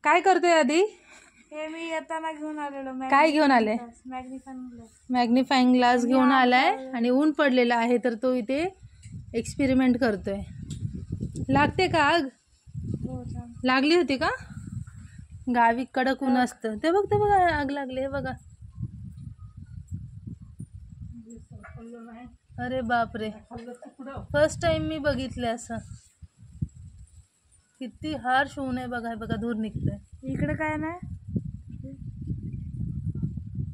काय करतोय आधी? हे मी येताना घेऊन आलेलो. काय घेऊन आले? मॅग्निफाइंग ग्लास घेऊन आलाय आणि ऊन पडलेलं आहे तर तो इथे एक्सपेरिमेंट करतोय. लागते का आग? लागली होती का? गावी कडक ऊन असतं. ते बघ आग लागली. हे बघा. अरे बापरे, फर्स्ट टाइम मी बघितलं असं. किती हार्श ऊन आहे बघा. बघा धूर निघतोय. इकडे काय नाही.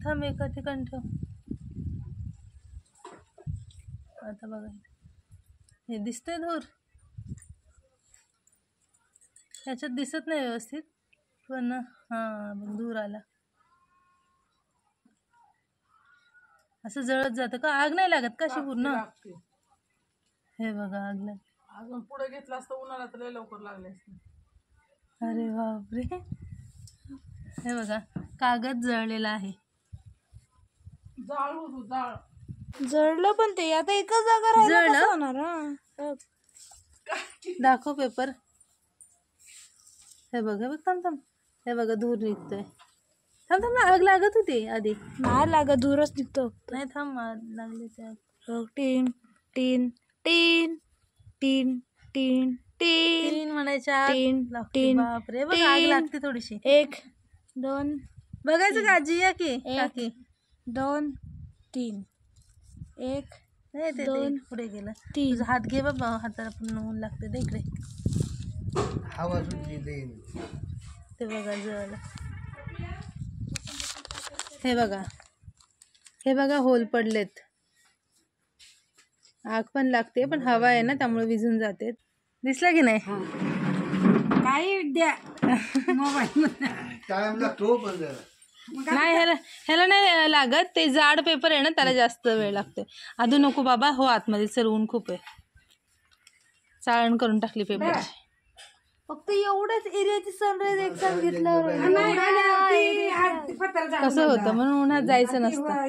थांब एका ठिकाणी ठेव. आता बघा हे दिसतंय धूर. ह्याच्यात दिसत नाही व्यवस्थित पण हा धूर आला. असं जळत जातं का? आग नाही लागत का अशी पूर्ण? हे बघा आग लागली. अजून पुढे घेतला असतं उन्हाळ्यात तर लय लवकर लागले असते. अरे बापरे. हे बघा कागद जळलेला आहे. जाळ होतो जाळ. जळलं पण ते आता एकच जागा राहिलं कसं होणार? दाखव पेपर. हे बघ थांब. हे बघा धूर निघतोय. थांब आग लागत होती आधी. नाही लागत, धूरच निघतो. नाही थांब लागले ते. टीन टीन टीन टीन टीन तीन म्हणायच्या. टीन. बापरे बघ आग लागते थोडीशी. 1 2 बघायचं का आजी? या की काकी. 2 3 1 नाही ते पुढे गेलं. तुझा हात घे बाबा, हाताला पण ऊन लागते. दे इकडे. हवा सुटली ते बघा जळलं. हे बघा होल पडलेत. आग पण लागते पण हवा आहे ना त्यामुळे विझून जाते. दिसला की नाही? काही विद्या मोबाईल नाही ह्याला नाही लागत. ते जाड पेपर आहे ना त्याला जास्त वेळ लागतो. आधी नको बाबा. हो आतमध्ये चल, ऊन खूप आहे. चाळण करून टाकली पेपरची. फक्त एवढ्याच एरियाची सनराईज एक साथ घेतल्यावर कसं होतं म्हणून उन्हात जायचं नसतं.